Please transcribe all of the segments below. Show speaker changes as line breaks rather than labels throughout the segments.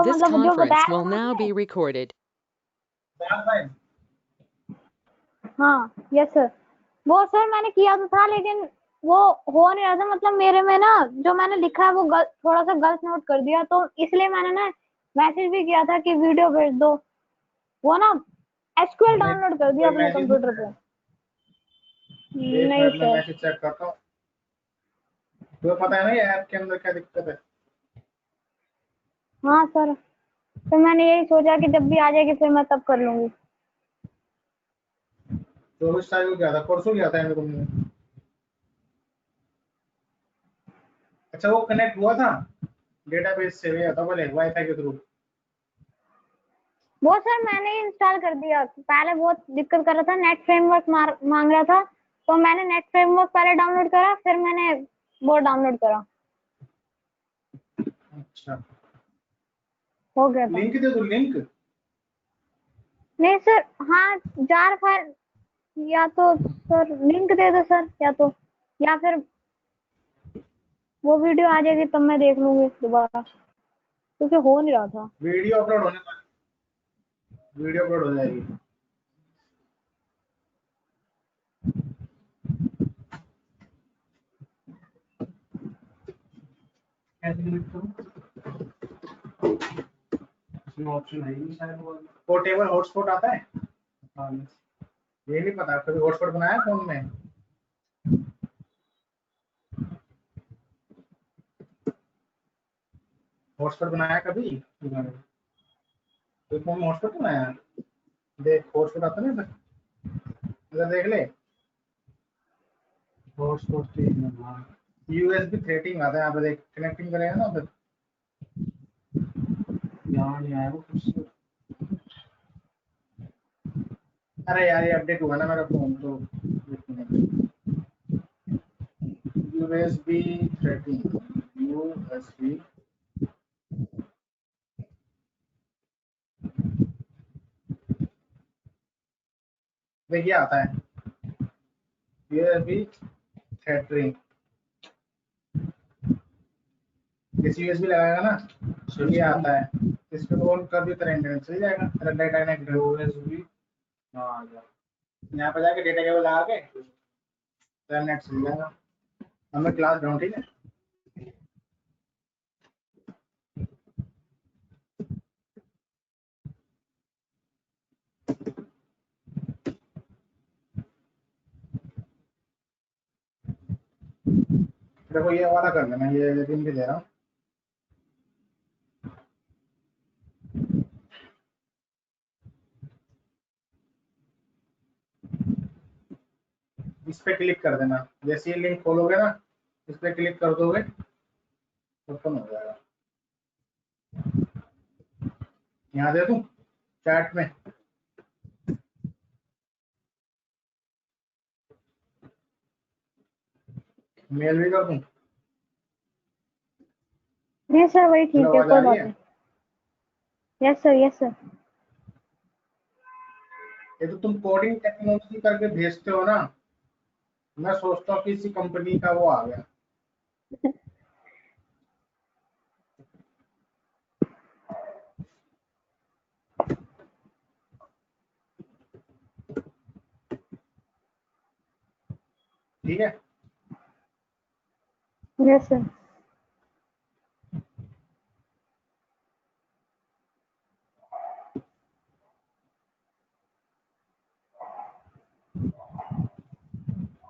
This
मतलब जो
conference
बताया
will
था ना
now
आपने।
be recorded.
हाँ यस सर, वो सर मैंने किया तो था लेकिन वो हो नहीं रहा था, मतलब मेरे में ना जो मैंने लिखा है वो थोड़ा सा गलत नोट कर दिया, तो इसलिए मैंने ना मैसेज भी किया था कि वीडियो भेज दो। वो ना एसक्यूएल डाउनलोड कर दिया अपने कंप्यूटर पे। नहीं
मैं
सर,
मैसेज चेक करता हूँ। तो पता है ना ये ऐप के अंदर क्या दिक्कत है।
हाँ सर, तो मैंने यही सोचा कि जब भी आ जाएगी फिर मैं तब कर लूंगी।
24 तारीख को क्या था, परसों क्या था मेरे को। अच्छा वो कनेक्ट हुआ था डेटाबेस से या था पहले वाईफाई के थ्रू।
वो सर मैंने इंस्टॉल कर दिया, पहले बहुत दिक्कत कर रहा था, नेट फ्रेमवर्क मांग रहा था, तो मैंने नेट फ्रेमवर्क पहले डाउनलोड करा, फिर मैंने वो डाउनलोड करा।
अच्छा
हो गया था।
लिंक दे दो लिंक।
नहीं सर, हाँ जार फाइल, या तो सर लिंक दे दो सर, या फिर वो वीडियो आ जाएगी तब मैं देख लूंगी दोबारा, क्योंकि हो नहीं रहा था।
वीडियो अपलोड होने वाली, वीडियो अपलोड हो जाएगी। ऑप्शन है ही शायद वो पोर्टेबल हॉटस्पॉट आता है। हाँ ये नहीं पता, कभी हॉटस्पॉट बनाया फोन में। हॉटस्पॉट बनाया कभी तो फोन में हॉटस्पॉट बनाया। देख हॉटस्पॉट आता है ना इधर देख ले। हॉटस्पॉट यूएसबी थ्रेटिंग आता है यहाँ पे, देख कनेक्टिंग करेगा ना उधर। यहाँ नहीं आया वो कुछ। अरे यार ये अपडेट हुआ ना मेरा फोन तो। यूएसबी थ्रेटिंग यूएसबी देखिए आता है यूएसबी थ्रेटिंग। जैसे यूएसबी लगाएगा ना ये आता है, इस पे ऑन कर भी तेरा इंटरनेट चल जाएगा, तेरा डाटा कनेक्ट यूएसबी। हाँ आ गया, यहाँ पे जाके डेटा केबल लगा के तेरा नेट चल जाएगा। हमें क्लास ग्राउंड ठीक है। देखो ये वाला कर लेना, ये लिंक दे रहा हूँ। इस पे क्लिक कर देना, जैसे ये लिंक खोलोगे ना इस पे क्लिक कर दोगे ओपन हो जाएगा। यहाँ दे दूँ चैट में। मेल भी कर दूँ।
नहीं सर वही ठीक है,
आवाज आ
कोई
रही
बात
है?
नहीं। Yes sir, yes sir.
ये तो तुम कोडिंग टेक्नोलॉजी करके भेजते हो ना, मैं सोचता हूँ किसी कंपनी का वो आ गया। ठीक है
यस सर।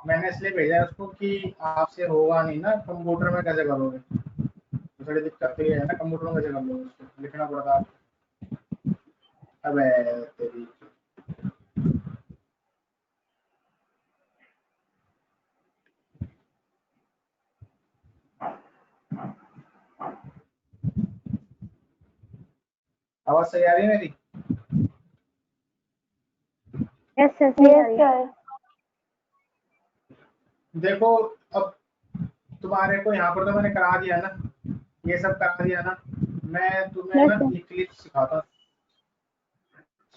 मैंने इसलिए भेजा है उसको कि आपसे होगा नहीं ना, कंप्यूटर में कैसे करोगे। थोड़ी दिक्कत तो ये है ना, कंप्यूटर में कैसे कर लोगे, उसको लिखना पड़ता है। अबे तेरी आवाज सही आ रही है मेरी?
यस सर, सही आ रही है।
देखो अब तुम्हारे को यहाँ पर तो मैंने करा दिया ना, ये सब करा दिया ना। मैं तुम्हें
यस
ना
सर।
इक्लिप्स सिखाता हूँ,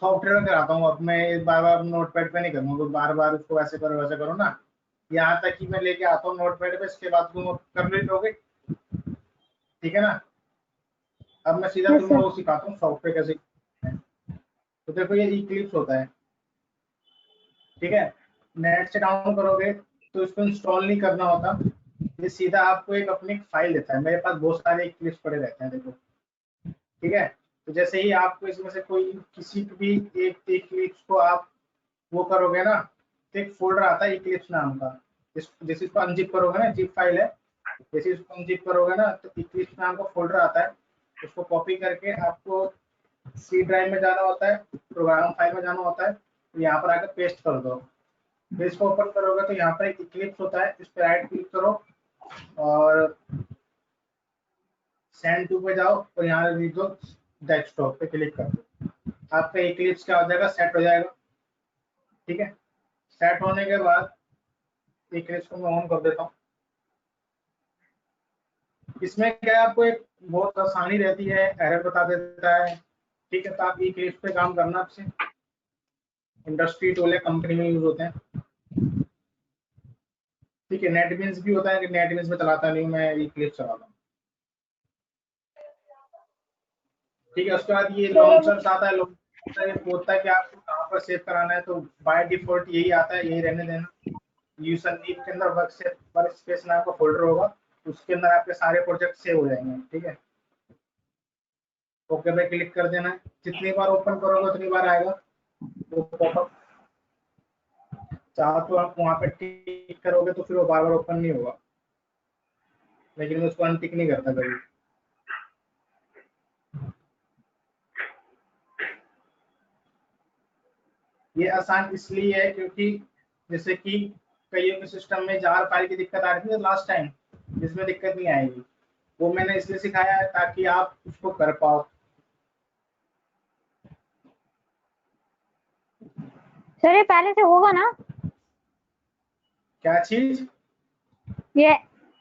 सॉफ्टवेयर में कराता हूँ। अब मैं बार बार नोटपैड पे नहीं करूँगा, तो बार बार उसको ऐसे करो वैसे करो ना। यहाँ तक कि मैं लेके आता हूँ नोटपैड पे, इसके बाद तुम कर भी लोगे। ठीक है ना? अब मैं सीधा
Yes,
तुम्हें
sir.
वो सिखाता हूँ सॉफ्टवेयर कैसे करना है। तो देखो ये इक्लिप्स होता है, ठीक है। नेट से डाउनलोड करोगे तो इसको इंस्टॉल नहीं करना होता, ये सीधा आपको एक अपनी फाइल देता है। मेरे पास बहुत सारे इक्लिप्स पड़े रहते हैं, देखो, ठीक है। तो जैसे ही आपको इसमें से कोई किसी भी एक इक्लिप्स को आप वो करोगे ना, तो एक फोल्डर आता है इक्लिप्स नाम का। जैसे इसको अनजिप करोगे ना, जिप फाइल है, जैसे इसको अनजिप करोगे ना तो इक्लिप्स नाम का फोल्डर आता है। उसको कॉपी करके आपको सी ड्राइव में जाना होता है, प्रोग्राम फाइल में जाना होता है, तो यहाँ पर आकर पेस्ट कर दो। फिर इसको ओपन करोगे तो यहाँ पर एक इक्लिप्स होता है, इस पर राइट क्लिक करो और सेंड टू पे जाओ और यहाँ लिख दो डेस्कटॉप पे क्लिक कर दो। आपका इक्लिप्स क्या हो जाएगा, सेट हो जाएगा, ठीक है। सेट होने के बाद इक्लिप्स को मैं ऑन कर देता हूँ। इसमें क्या है, आपको एक बहुत आसानी रहती है, एरर बता देता है, ठीक है। तो आप इक्लिप्स पे काम करना, आपसे इंडस्ट्री टूल है, कंपनी में यूज होते हैं, ठीक है। नेटबीन्स भी होता है कि नेटबीन्स में चलाता नहीं हूँ मैं, इक्लिप्स चलाता हूँ, ठीक है। उसके बाद ये लॉन्चर्स आता है, लॉन्चर होता है कि आपको कहाँ पर सेव कराना है, तो बाय डिफॉल्ट यही आता है, यही रहने देना। यूसनदीप के अंदर वर्क स्पेस नाम का फोल्डर होगा, उसके अंदर आपके सारे प्रोजेक्ट सेव हो जाएंगे, ठीक है। ओके पे क्लिक कर देना है, जितनी बार ओपन करोगे उतनी बार आएगा वो पॉपअप। चाहो तो आप वहाँ पे टिक करोगे तो फिर वो बार बार ओपन नहीं होगा, लेकिन मैं उसको अनटिक नहीं करता कभी। ये आसान इसलिए है क्योंकि जैसे कि कईयों के सिस्टम में जार फाइल की दिक्कत आ रही थी लास्ट टाइम, जिसमें दिक्कत नहीं आएगी, वो मैंने इसलिए सिखाया है ताकि आप उसको कर पाओ।
सर ये पहले से होगा ना?
क्या चीज?
ये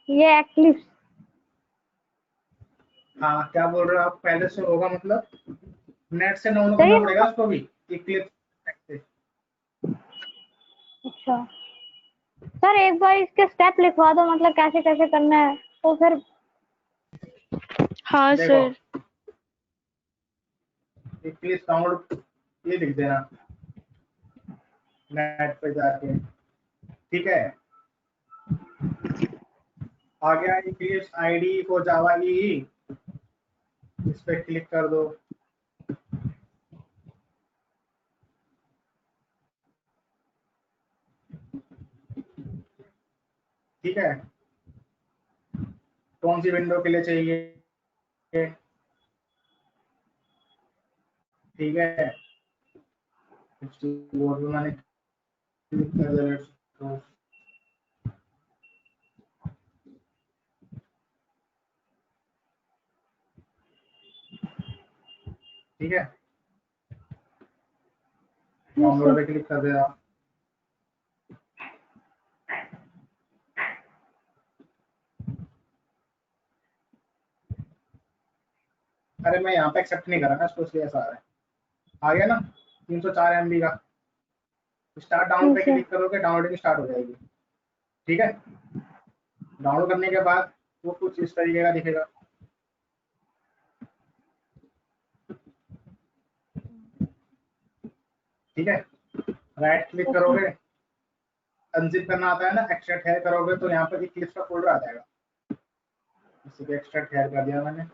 ये एक्लिप्स।
हाँ, क्या बोल रहे हो आप, पहले से होगा मतलब नेट से डाउनलोड
सर
करना
ये
पड़ेगा उसको भी, इक्लिप्स से।
अच्छा सर, एक बार इसके स्टेप लिखवा दो, मतलब कैसे कैसे करना है, तो फिर।
हाँ
देखो
सर।
इक्लिप्स डाउनलोड ये लिख देना नेट पे जाके, ठीक है। आ गया इक्लिप्स आईडी को जावा ई, इस पे क्लिक कर दो, ठीक है। कौन सी विंडो के लिए चाहिए, ठीक है। कीबोर्ड पे मैंने क्लिक कर दिया, तो ठीक है, डाउनलोड पे क्लिक कर दिया। अरे मैं यहाँ पे एक्सेप्ट नहीं कर रहा ना इसको, इसलिए ऐसा आ गया ना 304 MB का। स्टार्ट डाउनलोड पे
अच्छा
क्लिक करोगे, डाउनलोडिंग स्टार्ट हो जाएगी, ठीक है। डाउनलोड करने के बाद वो कुछ इस तरीके का दिखेगा, ठीक है। Right click
okay.
करोगे, अनजिप करना आता है ना, एक्सट्रैक्ट हेयर करोगे तो यहाँ पर इक्लिप्स का फोल्डर आ जाएगा, इसी पे एक्सट्रैक्ट हेयर कर दिया मैंने।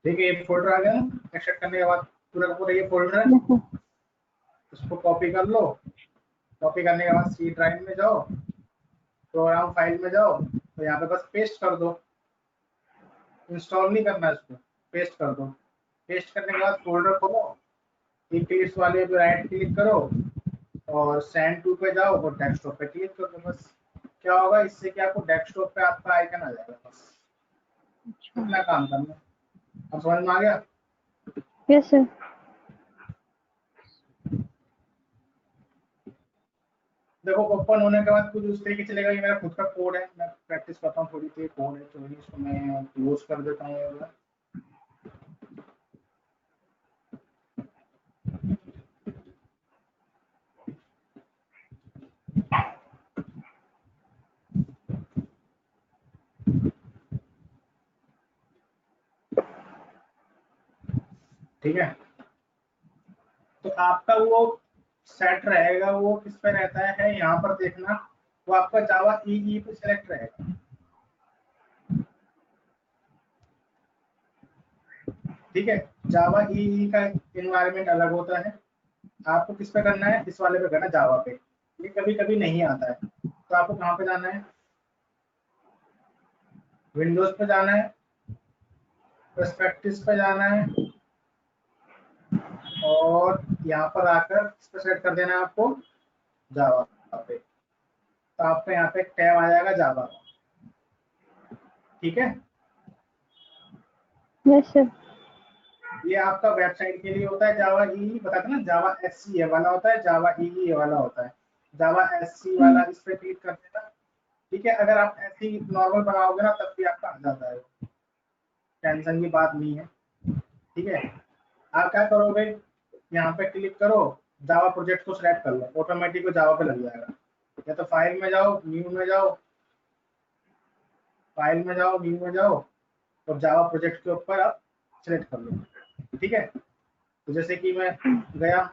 ठीक है, ये फोल्डर आ गया ना एक्सट्रैक्ट करने के बाद, पूरा का पूरा ये फोल्डर है। इसको कॉपी कर लो, कॉपी करने के बाद सी ड्राइव में जाओ, प्रोग्राम फाइल में जाओ, तो यहाँ पे बस पेस्ट कर दो, इंस्टॉल नहीं करना है इसको, पेस्ट कर दो, पेस्ट करने के बाद फोल्डर खोलो, एक लिस्ट वाले पे राइट क्लिक करो और सेंड टू पे जाओ और डेस्कटॉप पे क्लिक कर दो। बस क्या होगा इससे कि आपको डेस्कटॉप पे आपका आइकन आ जाएगा। बस इतना काम करना। अब समझ में आ गया?
Yes sir.
देखो ओपन होने के बाद कुछ उस तरीके चलेगा। ये मेरा खुद का कोड है, मैं प्रैक्टिस करता हूँ थोड़ी सी। कोड है तो इसको मैं क्लोज कर देता हूँ। ठीक है, तो आपका वो सेट रहेगा, वो किस पे रहता है यहाँ पर देखना, वो आपका जावा ईई पे सेलेक्ट रहेगा। ठीक है, जावा ईई का इन्वायरमेंट अलग होता है। आपको किस पे करना है? इस वाले पे करना है, जावा पे। ये कभी कभी नहीं आता है, तो आपको कहाँ पे जाना है? विंडोज पे जाना है, पर्सपेक्टिव्स पे जाना है और यहाँ पर आकर इस पे सेट कर देना है आपको जावा पे। तो आपको यहाँ पे एक टैब आ जाएगा जावा। ठीक है,
यस सर।
ये आपका वेबसाइट के लिए होता है। जावा ई बताते ना, जावा एससी वाला होता है, जावा ई वाला होता है। जावा एससी वाला इस पे क्लिक कर देना। ठीक है, अगर आप ऐसे ही नॉर्मल बनाओगे ना तब भी आपका आ जाता है, टेंशन की बात नहीं है। ठीक है, आप क्या करोगे, यहाँ पे क्लिक करो, जावा प्रोजेक्ट को सिलेक्ट कर लो, ऑटोमेटिक वो जावा पे लग जाएगा। या तो फाइल में जाओ, न्यू में जाओ, फाइल में जाओ, न्यू में जाओ और जावा प्रोजेक्ट के ऊपर आप सिलेक्ट कर लो। ठीक है, तो जैसे कि मैं गया,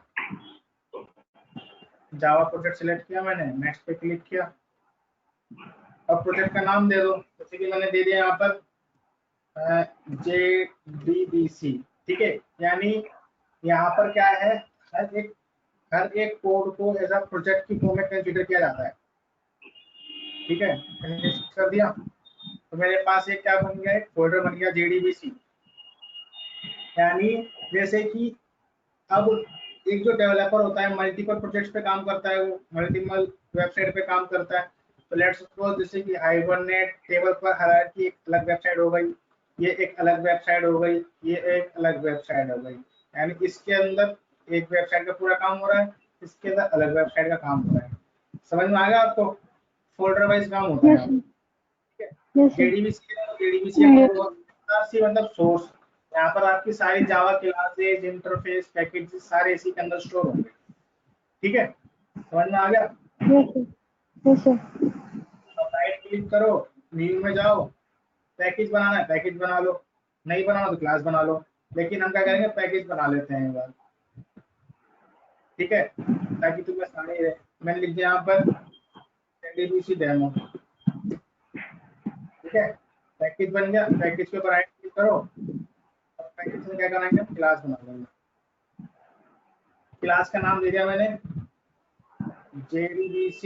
जावा प्रोजेक्ट सिलेक्ट किया मैंने, नेक्स्ट पे क्लिक किया। अब प्रोजेक्ट का नाम दे दो, जैसे कि मैंने दे दिया यहाँ पर JDBC। ठीक है, यानी यहाँ पर क्या है, हर एक कोड को एज अ प्रोजेक्ट की फॉर्मेट कंसीडर किया जाता है। ठीक है, फिनिश कर दिया तो मेरे पास एक क्या बन गया, एक फोल्डर बन गया JDBC। यानी जैसे कि अब एक जो डेवलपर होता है मल्टीपल प्रोजेक्ट्स पे काम करता है, वो मल्टीपल वेबसाइट पे काम करता है। तो लेट्स सपोज जैसे कि हाइबरनेट टेबल पर हायरार्की एक अलग वेबसाइट हो गई, ये एक अलग वेबसाइट हो गई, ये एक अलग वेबसाइट हो गई। यानी इसके अंदर एक वेबसाइट का पूरा काम हो रहा है, इसके अंदर अलग वेबसाइट का काम हो रहा है। समझ में आ गया आपको? फोल्डर वाइज काम होता है
यस
यहाँ
सर।
पे।
Yes sir.
जेडीबीसी मतलब सोर्स, यहाँ पर आपकी सारी जावा क्लासेज, इंटरफेस, पैकेजेस सारे इसी के अंदर स्टोर होंगे। ठीक है, समझ में आ गया?
Yes sir. Yes sir.
अब राइट क्लिक करो, न्यू में जाओ, पैकेज बनाना है पैकेज बना लो, नहीं बनाना तो क्लास बना लो। लेकिन हम क्या करेंगे, पैकेज बना लेते हैं एक बार। ठीक है, ताकि तुम्हें आसानी रहे। मैंने लिख दिया यहाँ पर जेडीबीसी डेमो। ठीक है, पैकेज बन गया, पैकेज के ऊपर राइट क्लिक करो और पैकेज में क्या करेंगे, क्लास बना लेंगे। क्लास का नाम दे दिया मैंने JDBC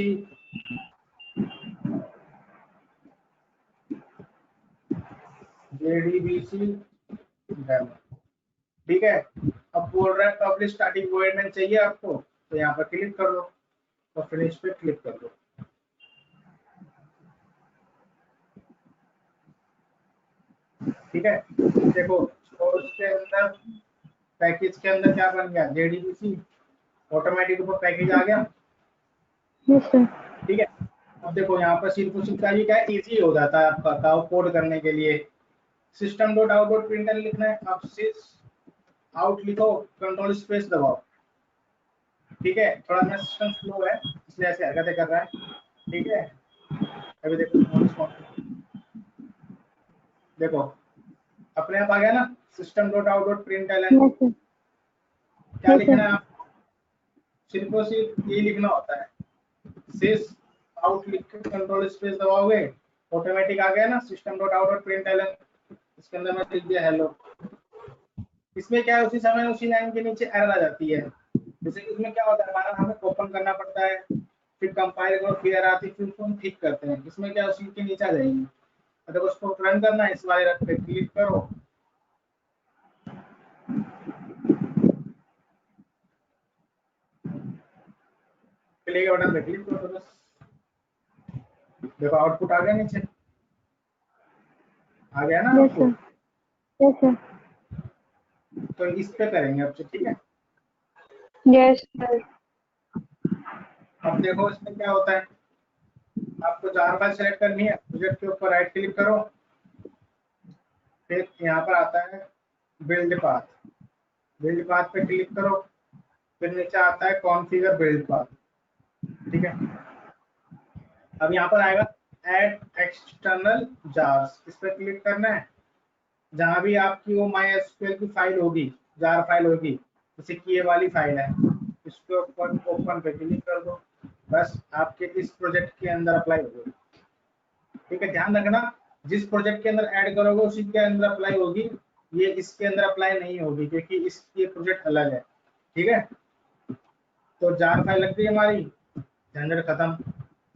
डेमो। ठीक है, अब बोल रहा है पब्लिश स्टार्टिंग वॉइड में चाहिए आपको, तो यहाँ पर क्लिक कर दो और फिनिश पे क्लिक कर दो। ठीक है, देखो सोर्स के अंदर, पैकेज के अंदर क्या बन गया, JDBC ऑटोमेटिक ऊपर पैकेज आ गया।
Yes sir.
ठीक है, अब देखो यहाँ पर सिर्फ उसका ये क्या इजी हो जाता है आपका कोड करने के लिए। सिस्टम डॉट आउट डॉट प्रिंटल लिखना है, आप सिस आउट लिखो, कंट्रोल स्पेस दबाओ। ठीक है, थोड़ा मेरा सिस्टम स्लो है इसलिए ऐसे हरकतें कर रहा है। ठीक है, अभी देखो देखो अपने आप आ गया ना, system dot out dot प्रिंटल।
Yes sir.
क्या
यस सर।
लिखना है आपको, सिर्फ और सिर्फ ये लिखना होता है, सिस आउट लिख के कंट्रोल स्पेस दबाओगे, ऑटोमेटिक आ गया ना सिस्टम डॉट आउट डॉट प्रिंटल। इसके अंदर मैं लिख दिया हेलो। इसमें क्या है, उसी समय उसी लाइन के नीचे एरर आ जाती है। जैसे कि इसमें क्या होता है, हमारा हमें ओपन करना पड़ता है, फिर कंपाइल करो, फिर एरर आती है, फिर उसको हम ठीक करते हैं। इसमें क्या उसी के नीचे आ जाएगी। अगर उसको रन करना है, इस वाले रन पे क्लिक करो प्ले के बटन पे क्लिक करो बस। देखो आउटपुट आ गया नीचे, आ गया ना
yes sir,
output.
Yes sir,
तो इस पे करेंगे अब से, ठीक है।
Yes sir.
अब देखो इसमें क्या होता है, आपको जार फाइल सेलेक्ट करनी है, प्रोजेक्ट के ऊपर राइट क्लिक करो, फिर यहाँ पर आता है बिल्ड पाथ, बिल्ड पाथ पे क्लिक करो, फिर नीचे आता है कॉन्फ़िगर बिल्ड पाथ, ठीक है। अब यहाँ पर आएगा ऐड एक्सटर्नल जार्स, इस पर क्लिक करना है। जहां भी आपकी वो माई एसक्यूएल की फाइल होगी, जार फाइल होगी, जैसे कि ये वाली फाइल है, इसके ऊपर ओपन पे क्लिक कर दो, बस आपके इस प्रोजेक्ट के अंदर अप्लाई होगी, ठीक है। ध्यान रखना, जिस प्रोजेक्ट के अंदर ऐड करोगे उसी के अंदर अप्लाई होगी, ये इसके अंदर अप्लाई नहीं होगी, क्योंकि ये प्रोजेक्ट अलग है, ठीक है। तो जार फाइल लग गई हमारी, झंझट खत्म।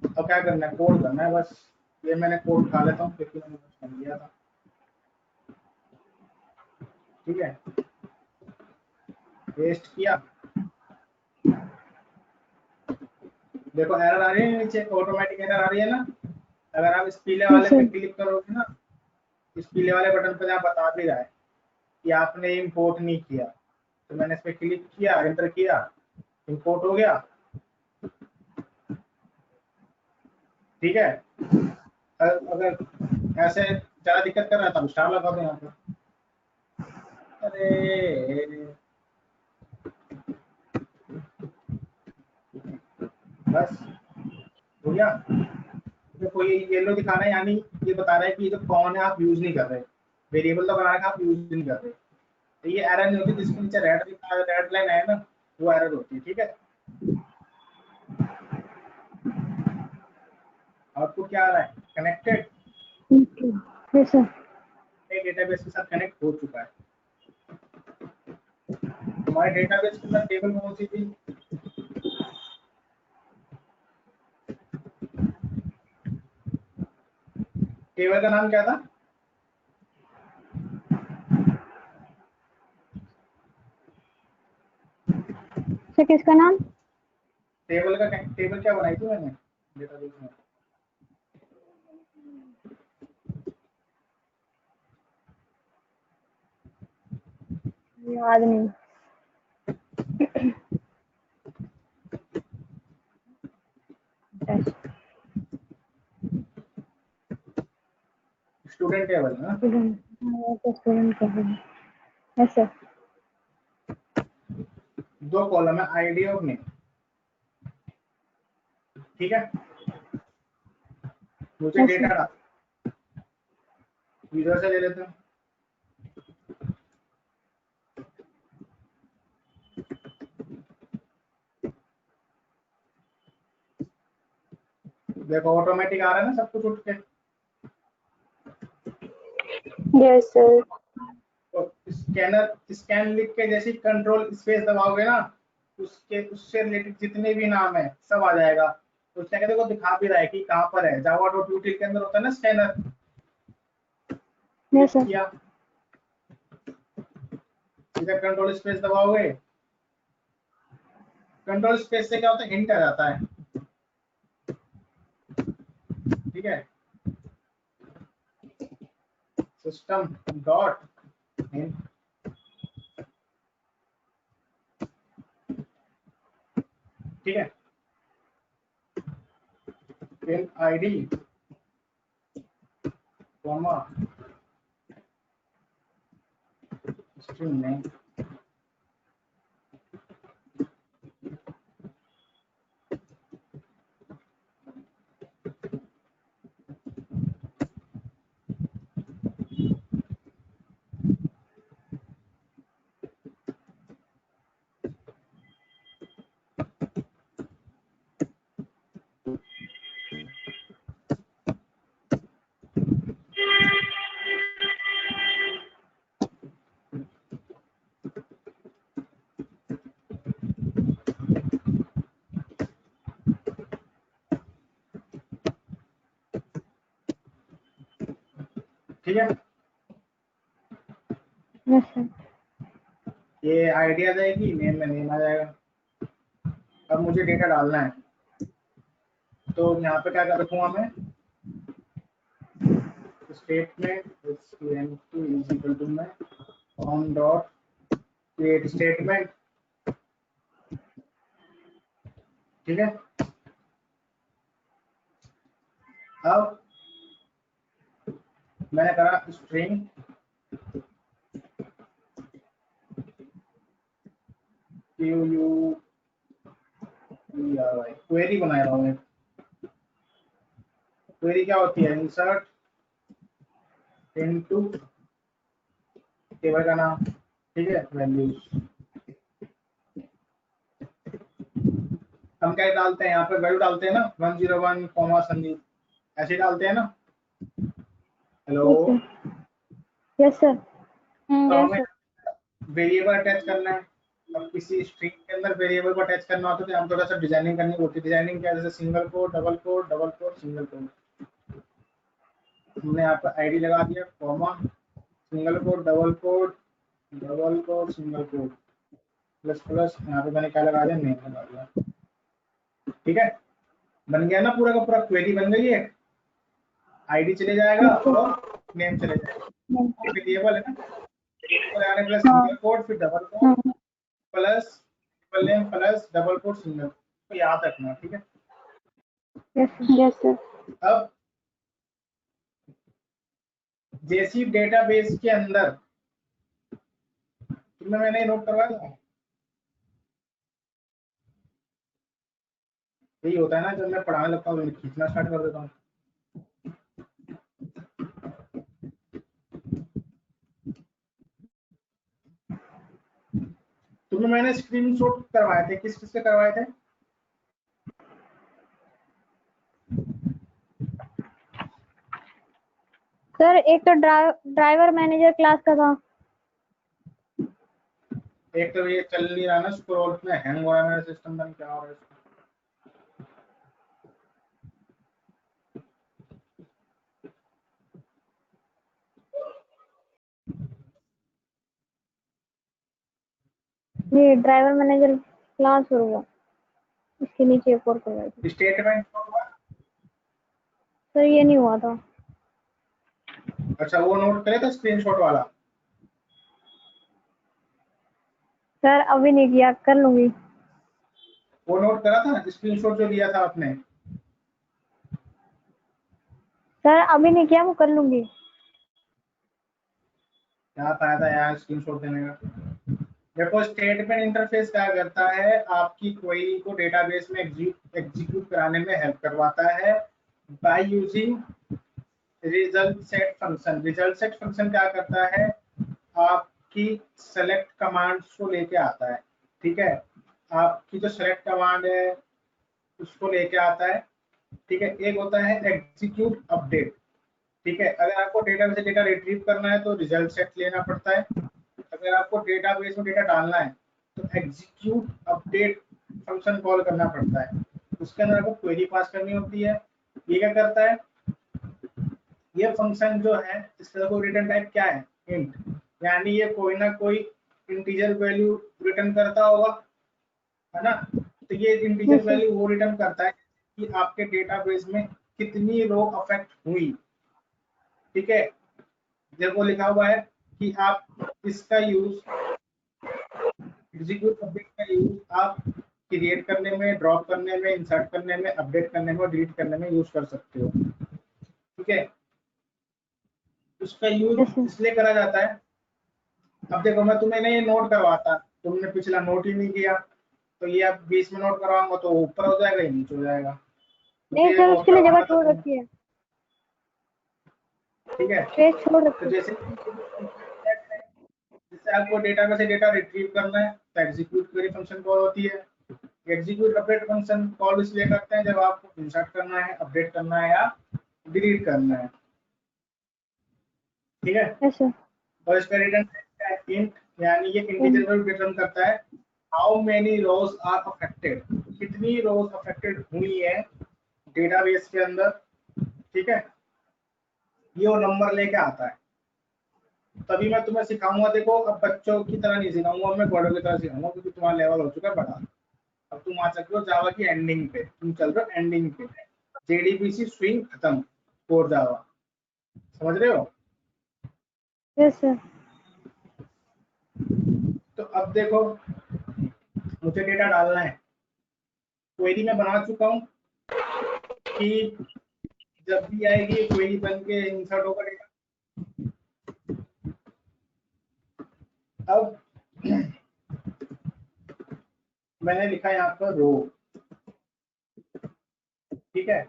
अब क्या करना है, कोड करना है बस। ये मैंने कोड उठा लेता हूँ क्योंकि मैंने कुछ कर दिया था, ठीक है। पेस्ट किया, देखो एरर आ रही है नीचे, ऑटोमेटिक एरर आ रही है ना। अगर आप इस पीले वाले पे क्लिक करोगे ना, इस पीले वाले बटन पे जहाँ बता भी रहा है कि आपने इंपोर्ट नहीं किया, तो मैंने इस पे क्लिक किया, एंटर किया, इंपोर्ट हो गया, ठीक है। अगर ऐसे ज्यादा दिक्कत कर रहा था, स्टार लगा दो यहाँ पे। अरे बस हो गया। देखो ये येलो दिखा रहा है, यानी ये बता रहा है कि ये जो कौन है आप यूज नहीं कर रहे, वेरिएबल तो बना रखा आप यूज नहीं कर रहे। तो ये एरर नहीं होती, जिसके नीचे रेड लाइन है ना, वो एरर होती है, ठीक है। आउटपुट क्या आ रहा है, कनेक्टेड,
यस सर।
डेटाबेस के साथ कनेक्ट हो चुका है। हमारे डेटाबेस के अंदर टेबल कौन सी थी, टेबल का नाम क्या था,
सर किसका नाम?
टेबल क्या बनाई थी मैंने डेटाबेस में,
याद नहीं।
स्टूडेंट टेबल ना।
स्टूडेंट का है। Yes sir.
दो कॉलम है, आईडी और नेम, ठीक है। मुझे
यस
डेटा
सर।
डाल, इधर से ले लेते हैं। देखो ऑटोमेटिक आ रहा है ना सब कुछ उठ के।
Yes sir.
तो स्कैनर स्कैन लिख के जैसे कंट्रोल स्पेस दबाओगे ना, उसके उससे रिलेटेड जितने भी नाम है सब आ जाएगा। तो उसने कहते को दिखा भी रहा है कि कहाँ पर है, जावा डॉट यूटिल के अंदर होता है ना स्कैनर,
यस
क्लिक
सर।
किया, इधर कंट्रोल स्पेस दबाओगे, कंट्रोल स्पेस से क्या होता है, हिंट आ जाता है, ठीक है। सिस्टम डॉट हिंट, ठीक है। फिर आईडी कॉमा स्ट्रिंग नेम, ठीक है।
Yes sir.
ये आईडी आ जाएगी, नेम में नेम आ जाएगा। अब मुझे डेटा डालना है, तो यहाँ पे क्या कर रखूँगा मैं, स्टेटमेंट इज इक्वल टू मैं ऑन डॉट क्रिएट स्टेटमेंट, ठीक है। अब मैंने करा स्ट्रिंग क्वेरी बना रहा हूँ। क्वेरी क्या होती है, इंसर्ट इनटू टेबल का नाम, ठीक है, वैल्यूज। हम क्या डालते हैं यहाँ पे, वैल्यू डालते हैं ना 101 कॉमा संदीप, ऐसे डालते हैं ना। Hello,
yes sir.
तो
यस
हमें
सर।
वेरिएबल अटैच करना है। अब किसी स्ट्रिंग के अंदर वेरिएबल को अटैच करना होता है तो हम थोड़ा सा डिजाइनिंग करनी होती है। डिजाइनिंग क्या है, जैसे single quote, double quote, double quote, single quote. हमने यहाँ पर आईडी लगा दिया, comma, single quote, double quote, double quote, single quote, plus plus, यहाँ पे मैंने क्या लगा दिया, नेम लगा दिया, ठीक है। बन गया ना पूरा का पूरा, क्वेरी बन गई है। आईडी चले जाएगा और नेम चले जाएगा, वेरिएबल है ना, वेरिएबल आने प्लस सिंगल कोट, फिर double quote, plus triple name, plus double quote, single, तो याद रखना, ठीक है।
Yes sir.
अब जैसी डेटाबेस के अंदर, तुम्हें मैंने नोट करवाया था, यही होता है ना, जब मैं पढ़ाने लगता हूँ खींचना स्टार्ट कर देता हूँ। तुम्हें मैंने स्क्रीनशॉट करवाए थे, किस किस से करवाए थे?
सर एक तो ड्राइवर मैनेजर क्लास का था।
एक तो ये चल नहीं रहा ना, स्क्रॉल में हैंग हो रहा है मेरा सिस्टम, बन क्या हो रहा है इसका?
ये ड्राइवर मैनेजर क्लास होगा, इसके नीचे एक और करवाई थी।
स्टेटमेंट,
सर ये नहीं हुआ था।
अच्छा वो नोट करे था स्क्रीनशॉट वाला?
सर अभी नहीं किया, कर लूंगी।
वो नोट करा था स्क्रीनशॉट जो दिया था आपने?
सर अभी नहीं किया, वो कर लूंगी।
क्या फायदा यार स्क्रीनशॉट देने का। देखो स्टेटमेंट इंटरफेस क्या करता है, आपकी क्वेरी को डेटाबेस में एग्जीक्यूट कराने में हेल्प करवाता है by using result set function. Result set function क्या करता है, आपकी सेलेक्ट कमांड्स को लेके आता है, ठीक है। आपकी जो सेलेक्ट कमांड है उसको लेके आता है, ठीक है। एक होता है एग्जीक्यूट अपडेट, ठीक है। अगर आपको डेटा से डेटा रिट्रीव करना है तो रिजल्ट सेट लेना पड़ता है। अगर आपको डेटाबेस में डेटा डालना है तो एग्जीक्यूट अपडेट फंक्शन कॉल करना पड़ता है। उसके अंदर आपको क्वेरी पास करनी होती है। ये क्या करता है, ये फंक्शन जो है इसका कोई रिटर्न टाइप क्या है, इंट, यानी ये कोई ना कोई इंटीजर वैल्यू रिटर्न करता होगा, है ना। तो ये इंटीजर वैल्यू वो रिटर्न करता है कि आपके डेटाबेस में कितनी रो अफेक्ट हुई, ठीक है। जब वो लिखा हुआ है कि आप इसका यूज, एग्जीक्यूट अपडेट का यूज आप क्रिएट करने में, ड्रॉप करने में, इंसर्ट करने में, अपडेट करने में और डिलीट करने में यूज कर सकते हो, ठीक है। उसका यूज इसलिए करा जाता है, अब देखो मैं तुम्हें नहीं नोट करवाता, तुमने पिछला नोट ही नहीं किया, तो ये अब 20 में नोट करवाऊंगा तो ऊपर हो जाएगा या नीचे हो जाएगा।
नहीं
मुझे
सर,
नोट
उसके लिए जगह
करवाना था
छोड़
तुमने,
रखी है,
ठीक है।
स्पेस छोड़
तो
रखी है।
जैसे आपको डेटा में से डेटा रिट्रीव करना है तो एग्जीक्यूट क्वेरी फंक्शन कॉल होती है। एग्जीक्यूट अपडेट फंक्शन कॉल इसलिए करते हैं जब आपको इंसर्ट करना है, अपडेट करना है या डिलीट करना है, ठीक है।
Yes sir.
और इसका रिटर्न इंट, यानी ये इंटीजर वैल्यू रिटर्न करता है how many rows are affected, कितनी रोज अफेक्टेड हुई है डेटाबेस के अंदर, ठीक है। ये वो नंबर लेके आता है, तभी मैं तुम्हें सिखाऊंगा। देखो अब बच्चों की तरह नहीं सिखाऊंगा, मैं बड़ों की तरह सिखाऊंगा, क्योंकि तुम्हारा लेवल हो चुका है बड़ा। अब तुम आ सकते हो जावा की एंडिंग पे, तुम चल रहे हो एंडिंग पे, जेडीबीसी स्विंग खत्म, कोर जावा, समझ रहे हो?
Yes sir.
तो अब देखो, मुझे डेटा डालना है, क्वेरी मैं बना चुका हूँ कि जब भी आएगी क्वेरी बन के इंसर्ट होगा डेटा। अब मैंने लिखा यहाँ पर रो, ठीक है,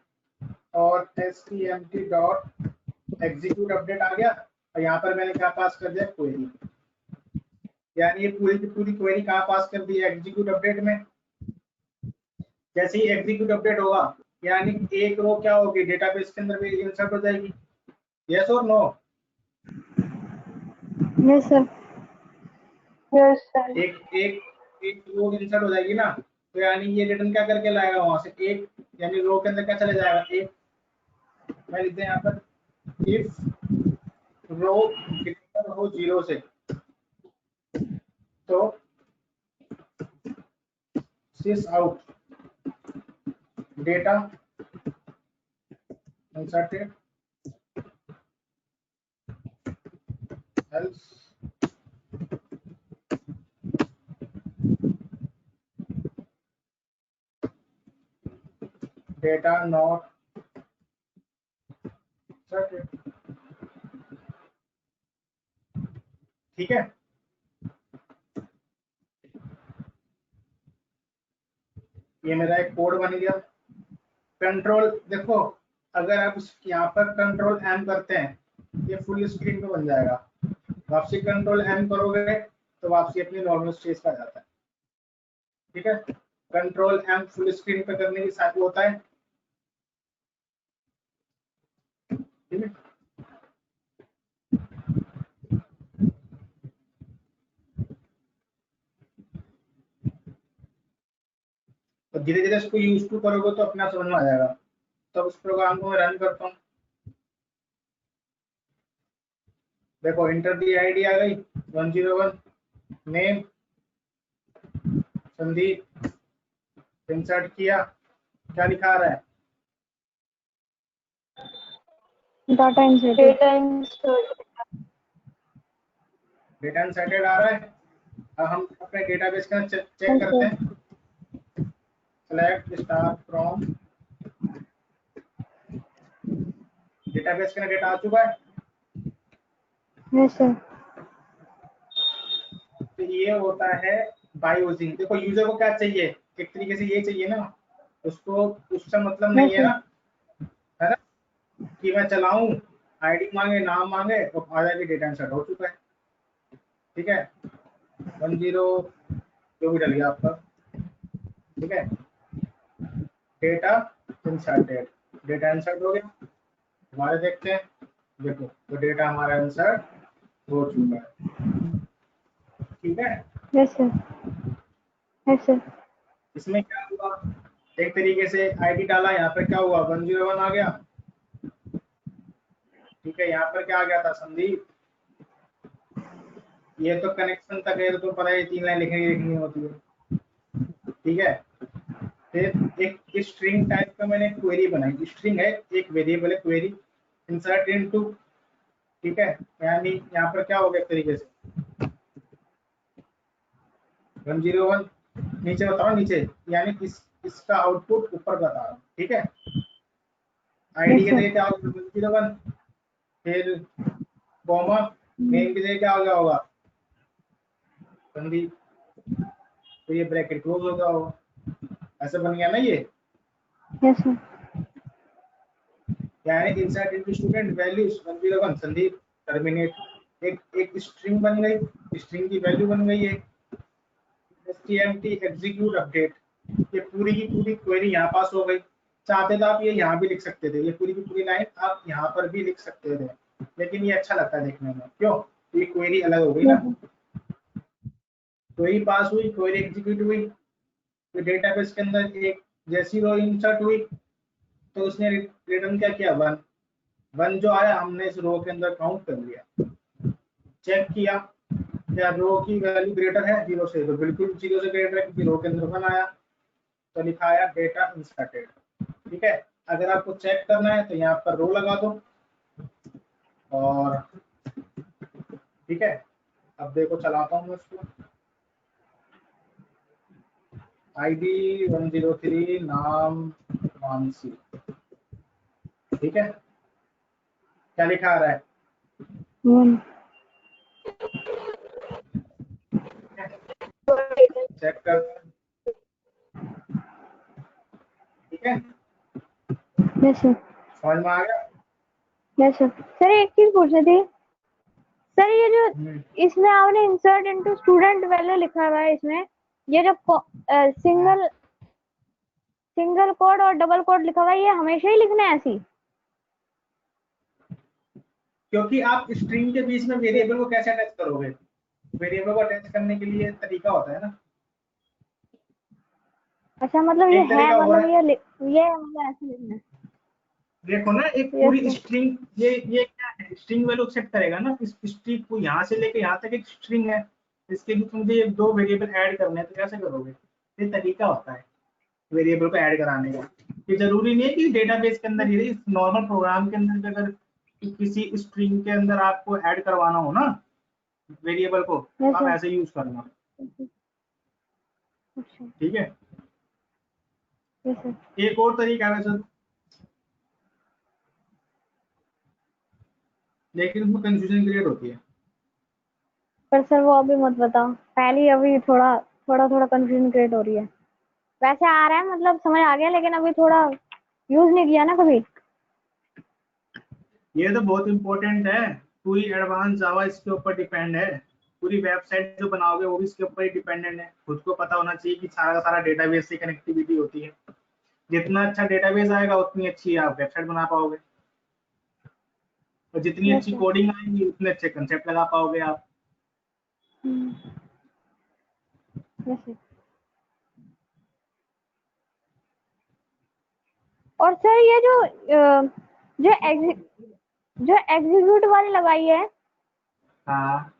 और stmt डॉट एग्जीक्यूट अपडेट आ गया, और यहाँ पर मैंने क्या पास कर दिया, क्वेरी। यानी ये पूरी की पूरी क्वेरी कहाँ पास कर दी है, एग्जीक्यूट अपडेट में। जैसे ही एग्जीक्यूट अपडेट होगा, यानी एक रो क्या होगी, डेटाबेस के अंदर भी इंसर्ट हो जाएगी। यस और no?
Yes sir.
Yes sir.
एक एक एक रो इंसर्ट हो जाएगी ना, तो यानी ये रिटर्न क्या करके लाएगा वहां से, एक, यानी रो के अंदर क्या चले जाएगा, एक। मैं लिखते हैं यहाँ पर, इफ रो ग्रेटर हो 0 से, तो sys out data inserted else data not inserted। ठीक है, ये मेरा एक कोड बन गया। कंट्रोल देखो, अगर आप यहाँ पर कंट्रोल एम करते हैं, ये फुल स्क्रीन पे बन जाएगा। वापसी कंट्रोल एम करोगे तो वापसी अपनी नॉर्मल स्टेज पर आ जाता है। ठीक है, कंट्रोल एम फुल स्क्रीन पे करने के साथ होता है। ठीक है, तो धीरे धीरे इसको यूज टू करोगे तो अपना समझ में आ जाएगा। तब उस प्रोग्राम को मैं रन करता हूँ। देखो इंटर दी आईडी आ गई 101, नेम संदीप, इंसर्ट किया, क्या लिखा रहा है,
data insert.
Data insert.
Data inserted आ रहा है। अब हम अपने डेटाबेस का चेक करते हैं। सेलेक्ट स्टार फ्रॉम, डेटाबेस का डेटा आ चुका है।
Yes sir.
तो ये होता है बाय यूजिंग। देखो यूजर को क्या चाहिए, एक तरीके से ये चाहिए ना, उसको उससे मतलब नहीं है ना, है ना, कि मैं चलाऊं, आईडी मांगे, नाम मांगे, तो आ जाएगी डेटा इंसर्ट हो चुका है। ठीक है, 10 जो भी डल गया आपका। ठीक है, डेटा इंसर्टेड, डेटा इंसर्ट हो गया हमारे। देखते हैं, देखो तो डेटा हमारा इंसर्ट हो चुका है। ठीक है,
यस सर। Yes sir.
इसमें क्या हुआ, एक तरीके से आईडी डाला, यहाँ पर क्या हुआ 101 आ गया। ठीक है, यहाँ पर क्या आ गया था, संदीप। ये तो कनेक्शन तक है, तो पता है 3 लाइन लिखनी होती है। ठीक है, फिर एक स्ट्रिंग टाइप का मैंने क्वेरी बनाई, स्ट्रिंग है, एक वेरिएबल है क्वेरी, इंसर्ट इनटू। ठीक है, यानी यहाँ पर क्या हो गया एक तरीके से 101, नीचे बताओ नीचे, यानी इसका आउटपुट ऊपर बता रहा हूँ। ठीक है, आईडी के जगह क्या होगा 101, फिर कॉमा, नेम की जगह क्या हो गया होगा संदीप, तो ये ब्रैकेट क्लोज हो गया होगा। ऐसा बन गया ना ये।
Yes sir.
यानी insert into student values 101 Sandeep, terminate, एक स्ट्रिंग बन गई, स्ट्रिंग की वैल्यू बन गई है, stmt एग्जीक्यूट अपडेट। ये पूरी की पूरी क्वेरी यहाँ पास हो गई। चाहते तो आप ये यहाँ भी लिख सकते थे, ये पूरी की पूरी लाइन आप यहाँ पर भी लिख सकते थे, लेकिन ये अच्छा लगता है देखने में, क्यों, ये क्वेरी अलग हो गई ना। क्वेरी पास हुई, क्वेरी एग्जीक्यूट हुई, तो डेटाबेस के अंदर एक जैसी रो इंसर्ट हुई, तो उसने रिटर्न क्या किया, 1 जो आया हमने इस रो के अंदर काउंट कर लिया। चेक किया क्या रो की वैल्यू ग्रेटर है 0 से, तो बिल्कुल 0 से ग्रेटर है क्योंकि रो के अंदर 1 आया, तो लिखा आया डेटा इंसर्टेड। ठीक है, अगर आपको चेक करना है तो यहाँ पर रो लगा दो और ठीक है, अब देखो चलाता हूँ मैं इसको, ID 103 नाम मानसी। ठीक है, क्या लिखा आ रहा है? चेक कर, ठीक है,
यस सर।
समझ में आ गया?
Yes sir. सर एक चीज पूछनी थी सर, ये जो इसमें आपने इंसर्ट इनटू स्टूडेंट वैल्यू लिखा हुआ है, इसमें ये जो सिंगल कोड और डबल कोड लिखा हुआ है, ये हमेशा ही लिखना है ऐसी?
क्योंकि आप स्ट्रिंग के बीच में वेरिएबल को कैसे अटैच करोगे? वेरिएबल को अटैच करने के लिए तरीका होता है ना।
अच्छा, मतलब ये
एक
है,
तरीका हो
मतलब
रहा है,
ये मतलब ऐसे लिखना है।
देखो ना, एक
यस
पूरी
सर।
स्ट्रिंग, ये क्या है, स्ट्रिंग वैल्यू एक्सेप्ट करेगा ना, इस स्ट्रिंग को यहाँ से लेके यहाँ तक एक स्ट्रिंग है, इसके बीच में मुझे 2 वेरिएबल ऐड करने हैं, तो कैसे करोगे? ये तरीका होता है वेरिएबल को ऐड कराने का। ये जरूरी नहीं है कि डेटाबेस के अंदर, ये नॉर्मल प्रोग्राम के अंदर भी अगर किसी स्ट्रिंग के अंदर आपको ऐड करवाना हो ना वेरिएबल को, तो
यस
आप
सर।
ऐसे यूज करना।
अच्छा।
ठीक है,
यस सर।
एक और तरीका है वैसे, लेकिन उसमें कंफ्यूजन क्रिएट होती है।
पर सर वो अभी मत बताओ, पहले अभी थोड़ा थोड़ा कंफ्यूजन क्रिएट हो रही है। वैसे आ रहा है, मतलब समझ आ गया, लेकिन अभी थोड़ा यूज नहीं किया ना कभी।
ये तो बहुत इंपॉर्टेंट है, पूरी एडवांस जावा इसके ऊपर डिपेंड है, पूरी वेबसाइट जो बनाओगे वो भी इसके ऊपर ही डिपेंडेंट है। खुद को पता होना चाहिए कि सारा का सारा डेटाबेस से कनेक्टिविटी होती है, जितना अच्छा डेटाबेस आएगा उतनी अच्छी आप वेबसाइट बना पाओगे, और जितनी
यस
अच्छी
सर।
कोडिंग आएगी उतने अच्छे कंसेप्ट लगा पाओगे आप।
Yes sir. और सर ये जो एग्जीक्यूट वाली लगाई है,
हाँ,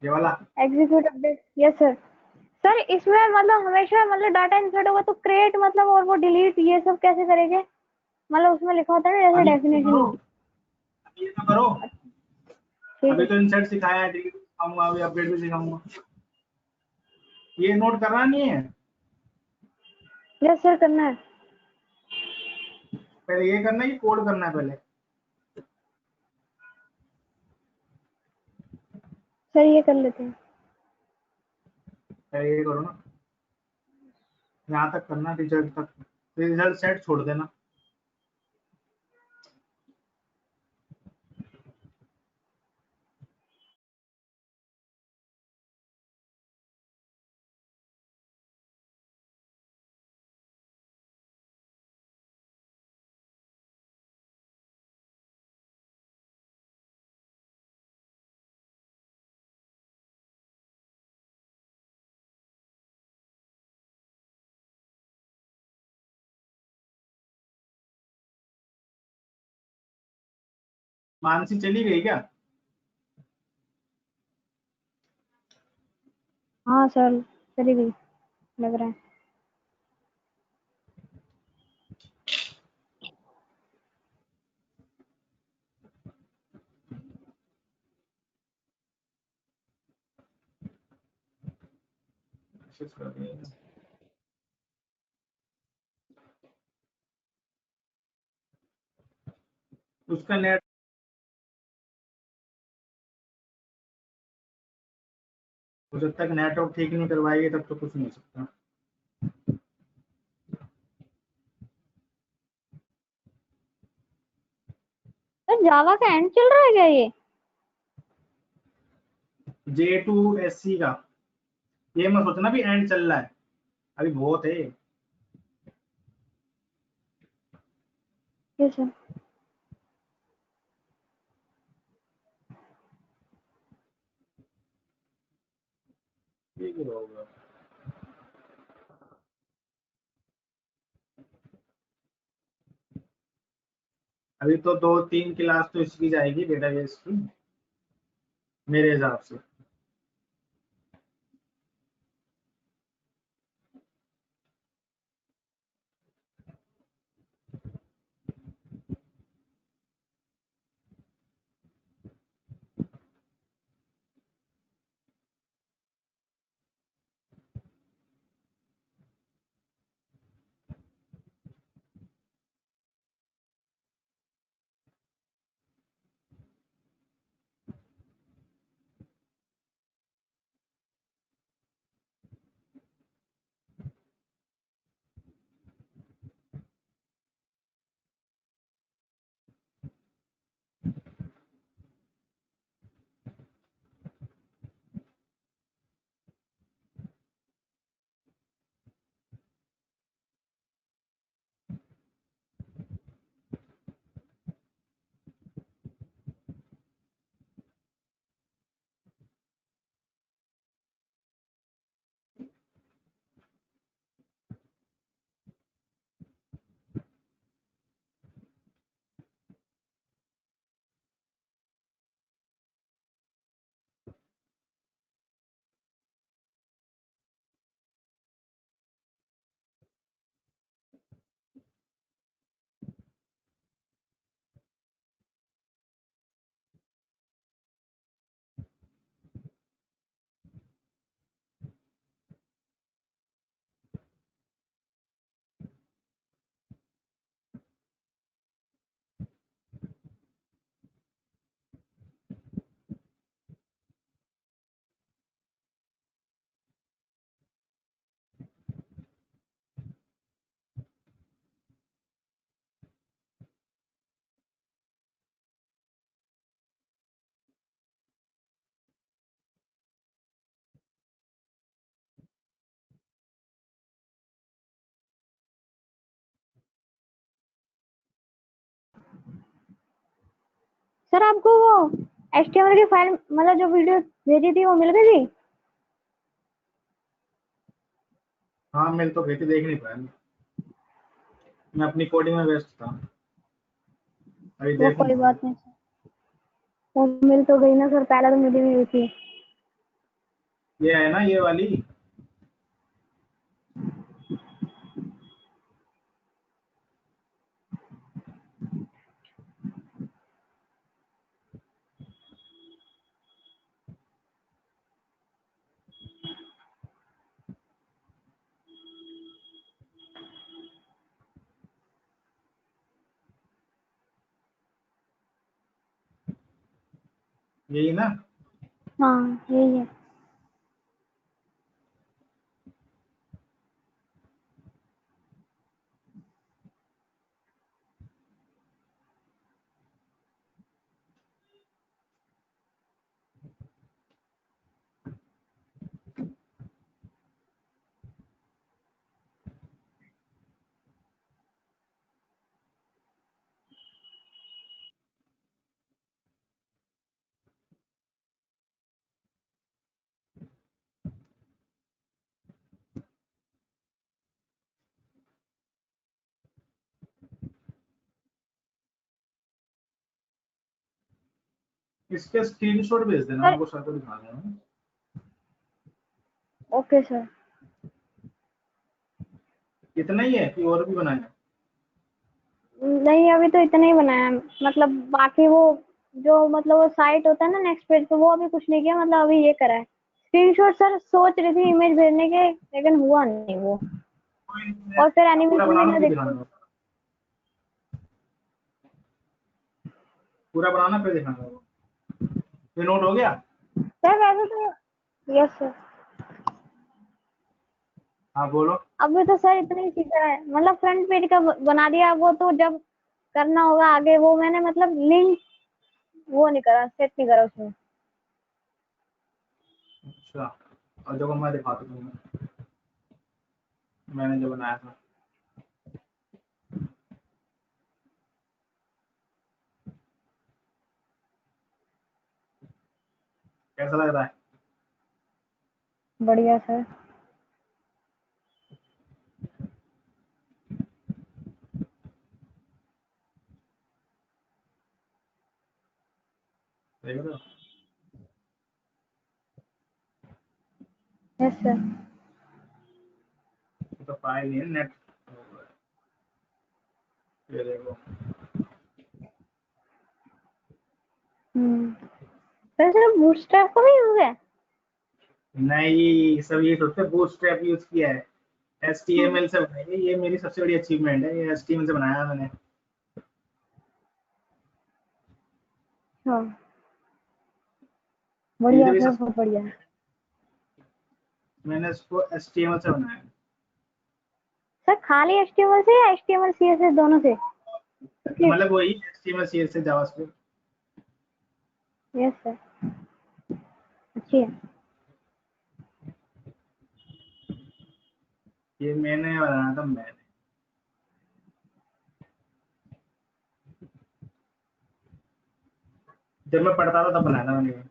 ये वाला
execute update, yes sir. Sir इसमें मतलब हमेशा मतलब डाटा इंसर्ट होगा तो क्रिएट मतलब और वो डिलीट ये सब कैसे करेंगे? मतलब उसमें लिखा होता है ना जैसे
अभी तो
डेफिनेशन
करो,
में।
अभी ये तो करो,
ठीक
अभी
है।
तो इंसर्ट सिखाया है, डिलीट सिखाऊंगा, अभी अपडेट भी सिखाऊंगा। ये नोट करना नहीं है,
यस सर, करना है।
पहले ये करना है कि कोड करना है पहले?
सर ये कर लेते हैं।
पहले ये करो ना, यहाँ तक करना, रिजल्ट तक, रिजल्ट सेट छोड़ देना। मानसी चली गई क्या?
हाँ सर, चली गई लग रहा है।
मैसेज कर दिया। उसका नेट, जब तक नेटवर्क ठीक नहीं करवाएगी तब तो कुछ नहीं हो सकता।
सर जावा का एंड चल रहा है क्या ये?
J2SC का, ये मत सोचना भी एंड चल रहा है, अभी बहुत है।
Yes sir.
ठीक ही होगा। अभी तो 2-3 क्लास तो इसकी जाएगी डेटाबेस की, मेरे हिसाब से।
सर आपको वो HTML की फाइल मतलब जो वीडियो भेजी थी वो मिल गई थी?
हाँ मिल तो गई थी, देख नहीं पाया मैं अपनी कोडिंग में व्यस्त था। अभी
वो कोई
देखूंगा।
बात नहीं सर, वो मिल तो गई ना सर, पहले तो मुझे मिली थी।
ये है ना ये वाली? यही ना?
हाँ यही है।
इसके स्क्रीनशॉट भेज देना
सर
मेरे को, सर को दिखाना है।
Okay sir.
इतना ही है कि और भी बनाया?
नहीं अभी तो इतना ही बनाया है। मतलब बाकी वो जो मतलब वो साइट होता है ना नेक्स्ट पेज पे, वो अभी कुछ नहीं किया, मतलब अभी ये करा है। स्क्रीनशॉट सर सोच रही थी इमेज भेजने के, लेकिन हुआ नहीं वो।
कोई नहीं,
और फिर
आप पूरा
एनिमेशन
बना लो
में
फिर
देखो।
दिखाना। पूरा बनाना फिर दिखाना। ये नोट हो गया?
सर वैसे तो यस सर।
हाँ बोलो।
अभी तो सर इतना ही सीखा है, मतलब फ्रंट पेज का बना दिया, वो तो जब करना होगा आगे वो मैंने मतलब लिंक वो नहीं करा, सेट नहीं करा उसमें।
अच्छा, और देखो मैं दिखाता हूँ तुम्हें, मैंने जो बनाया था। कैसा लग रहा है?
बढ़िया सर।
देख रहे हो?
Yes sir.
तो फाइल नहीं है नेट। ये देखो
सर बूटस्ट्रैप का भी यूज है?
नहीं, सब ये सोचते बूटस्ट्रैप यूज किया है, HTML से बनाई है। ये मेरी सबसे बड़ी अचीवमेंट है, ये HTML से बनाया मैंने।
हाँ
ये
बढ़िया
भी
सर,
सब
बहुत बढ़िया।
मैंने इसको HTML से बनाया।
सर खाली HTML से या HTML CSS दोनों से?
मतलब वही HTML CSS JavaScript.
Yes sir, अच्छी है।
ये मैंने बनाया था, मैंने जब मैं पढ़ता था तब बनाया था मैंने।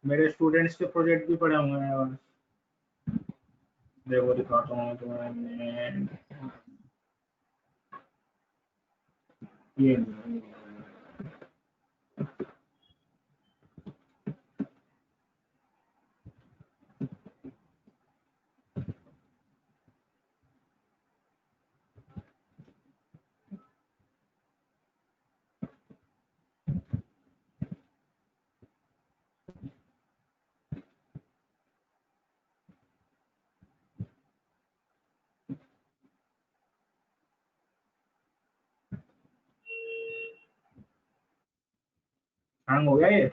मेरे स्टूडेंट्स के प्रोजेक्ट भी पड़े हुए हैं, और देखो दिखाता हूँ तुम्हें। ये हैंग हो गया ये।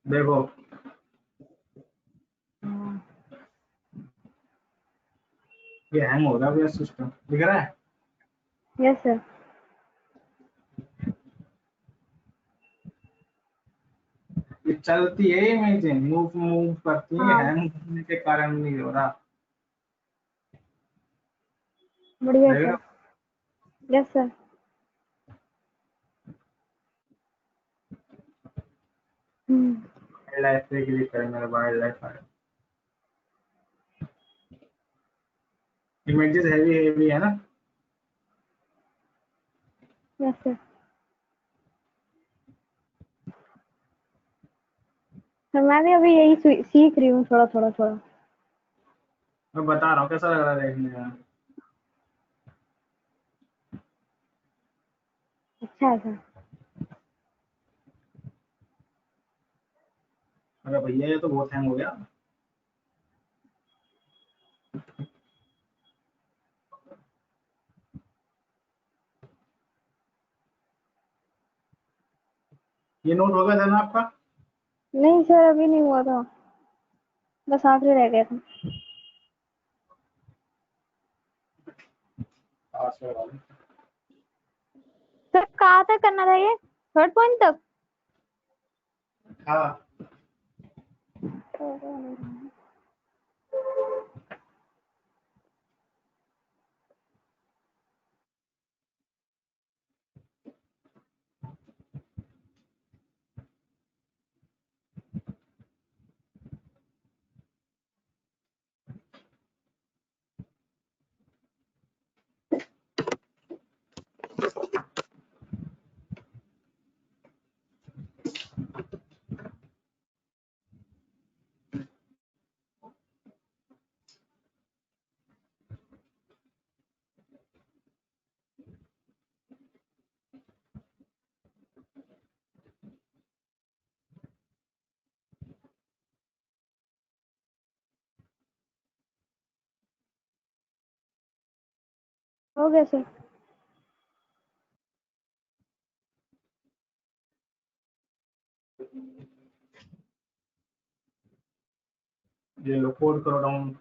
देखो ये हैंग हो रहा है सिस्टम, दिख रहा है।
Yes sir.
ये चलती है इमेजें, मूव मूव करती है,
हाँ
हैंग होने के कारण नहीं हो रहा।
बढ़िया
देख रहे
सर।
हो?
Yes sir.
वाइल्ड लाइफ पे क्लिक करें, मेरा वाइल्ड लाइफ है। इमेजेस हैवी हैवी है ना।
Yes sir. सर मैं भी अभी यही सीख रही हूँ थोड़ा थोड़ा थोड़ा।
मैं बता रहा हूँ कैसा लग रहा है देखने में।
अच्छा है सर।
अरे भैया ये तो बहुत हैंग हो गया। ये नोट हो गया था ना आपका।
नहीं सर अभी नहीं हुआ था, बस आखिरी रह गया था। सर कहाँ तक करना था ये, थर्ड पॉइंट तक?
हाँ
हो गया सर।
ये लो कोड करो डाउन।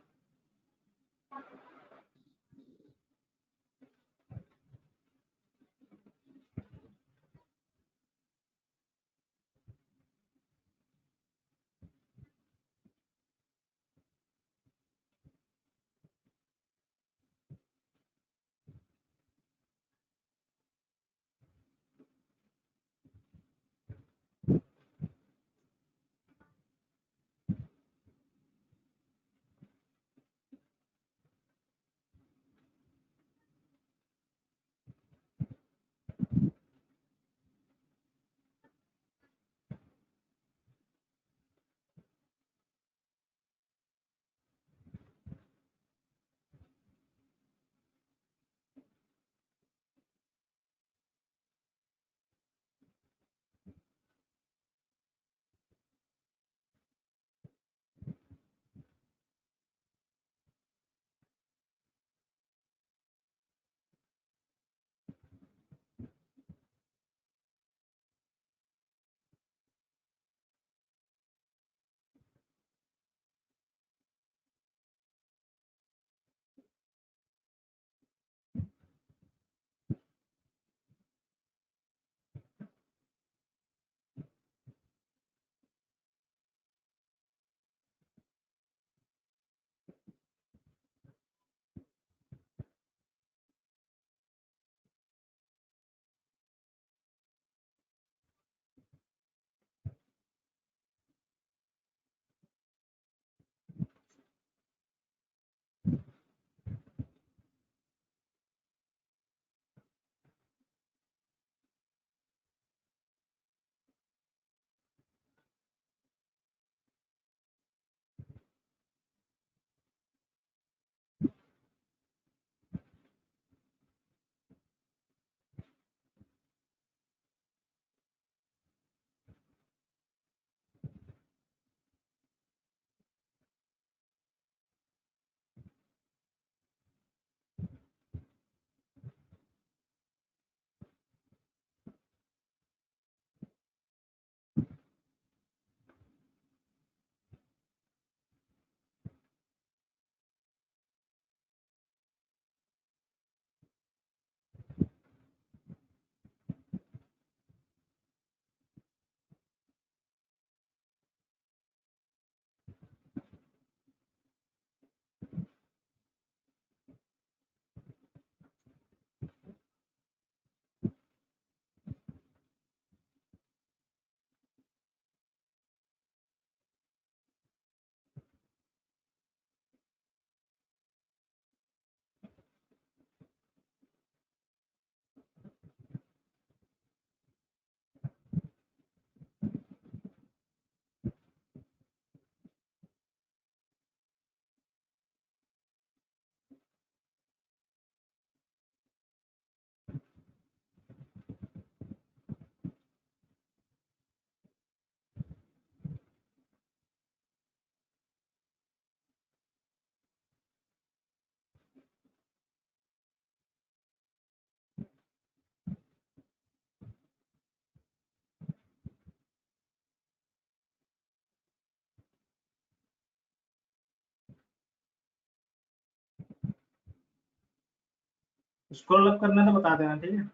स्क्रॉल अप करना तो बता देना, ठीक है।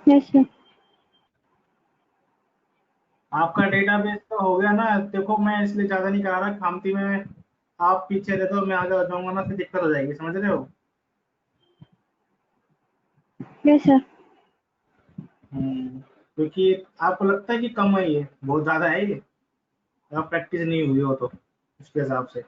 Yes sir.
आपका डेटाबेस तो हो गया ना, देखो मैं इसलिए ज्यादा नहीं करा रहा, खामती में आप पीछे रहे तो मैं आगे आ जाऊंगा ना, फिर दिक्कत हो जाएगी, समझ रहे हो।
Yes sir.
क्योंकि आपको लगता है कि कम है, ये बहुत ज्यादा है ये, अगर प्रैक्टिस नहीं हुई हो तो उसके हिसाब से।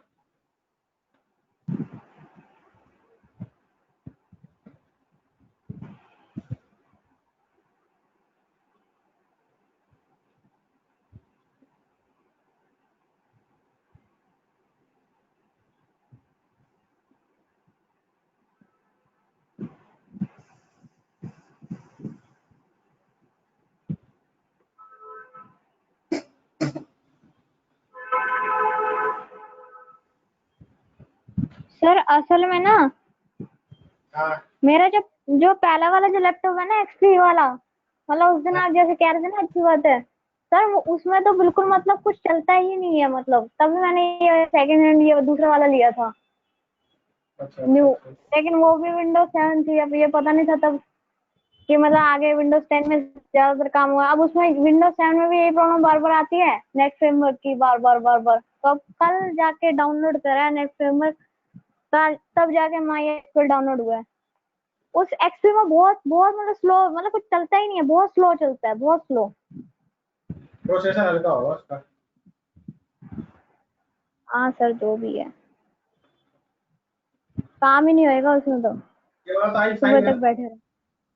सर असल में ना
हाँ
मेरा जो पहला वाला जो लैपटॉप है ना एक्सपी वाला, मतलब उस दिन आप जैसे कह रहे थे ना, अच्छी बात है सर, वो उसमें तो बिल्कुल मतलब कुछ चलता ही नहीं है, मतलब तभी मैंने ये सेकंड हैंड ये दूसरा वाला लिया था
अच्छा
न्यू।
अच्छा।
लेकिन वो भी विंडोज 7 थी, अब ये पता नहीं था तब कि मतलब आगे विंडोज 10 में ज्यादातर काम हुआ। अब उसमें विंडोज 7 में भी यही प्रॉब्लम बार बार आती है, नेट फ्रेमवर्क की बार बार बार बार। तो अब कल जाके डाउनलोड करा है नेट फ्रेमवर्क, तब जाके माई एक्सएल डाउनलोड हुआ है। उस एक्सपी में बहुत बहुत मतलब स्लो, मतलब कुछ चलता ही नहीं है, बहुत स्लो चलता है, बहुत स्लो।
प्रोसेसर हल्का होगा उसका।
हाँ सर, जो भी है काम ही नहीं होएगा उसमें तो,
ये वाला तो आई
सुबह
फाइव है,
तक बैठे रहे।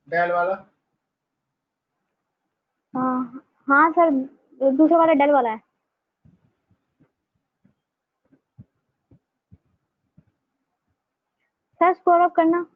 डेल वाला।
हाँ हाँ सर, दूसरा वाला डेल वाला है सर। स्कोर अप करना।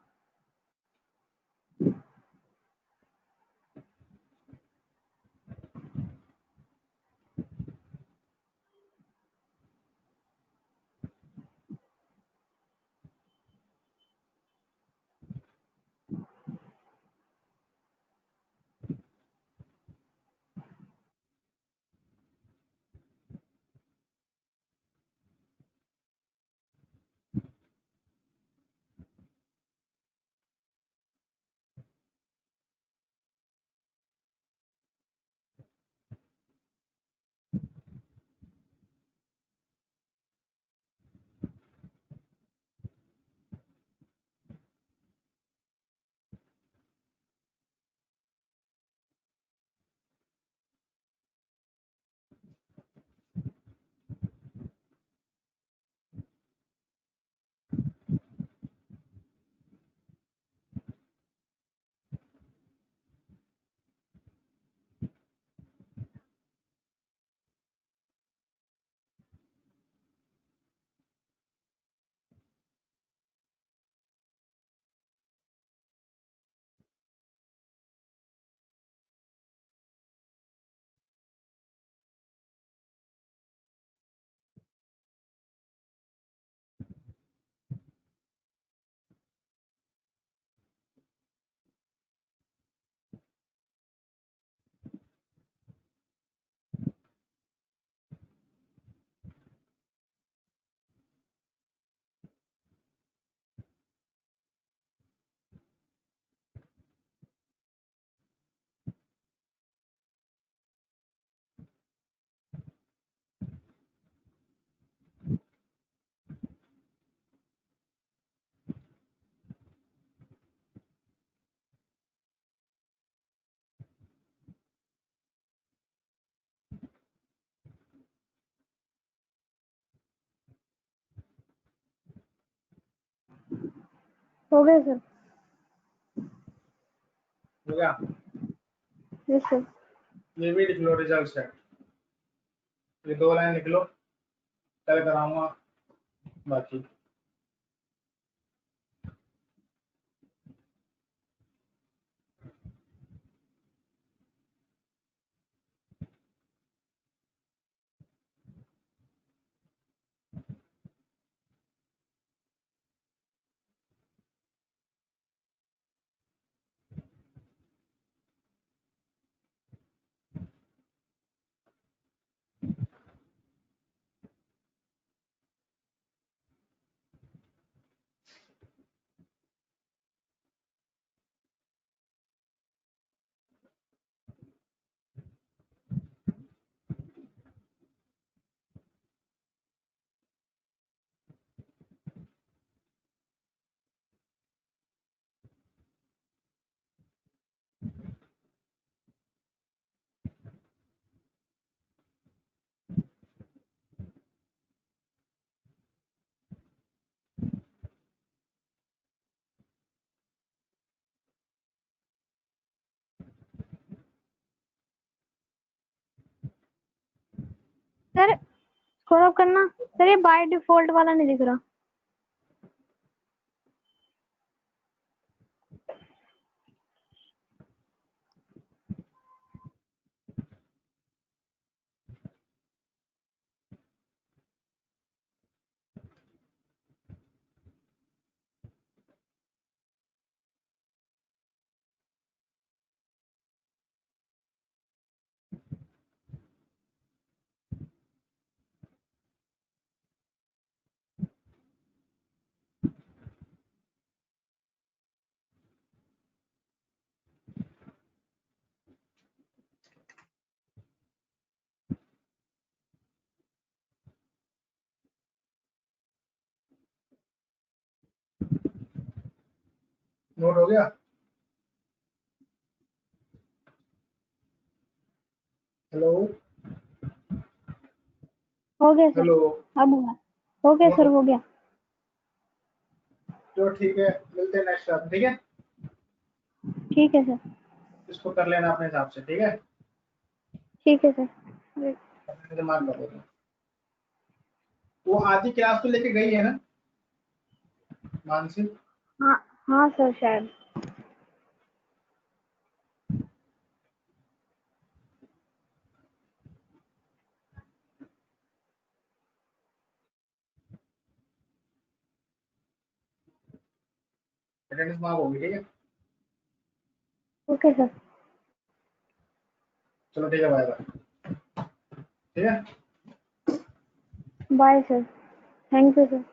हो गया सर।
हो गया।
Yes sir.
ये भी लिख लो रिजल्ट सेट, ये 2 लाइन लिख लो, कल कराऊंगा बाकी।
स्क्रॉल अप करना सर, ये बाय डिफॉल्ट वाला नहीं दिख रहा।
नोट हो गया? हेलो
हो गया सर,
हेलो।
अब हुआ। हो गया सर, हो गया।
तो ठीक है, मिलते हैं नेक्स्ट टाइम, ठीक है?
ठीक है सर।
इसको कर लेना अपने हिसाब से, ठीक है?
ठीक है सर।
अपने दिमाग का बोलो। वो आधी क्लास तो लेके गई है ना मानसी?
हाँ हाँ सर, शायद।
अटेंडेंस मार्क होगी, ठीक है?
Okay sir.
चलो ठीक है, बाय बाय। ठीक है?
Bye sir. Thank you sir.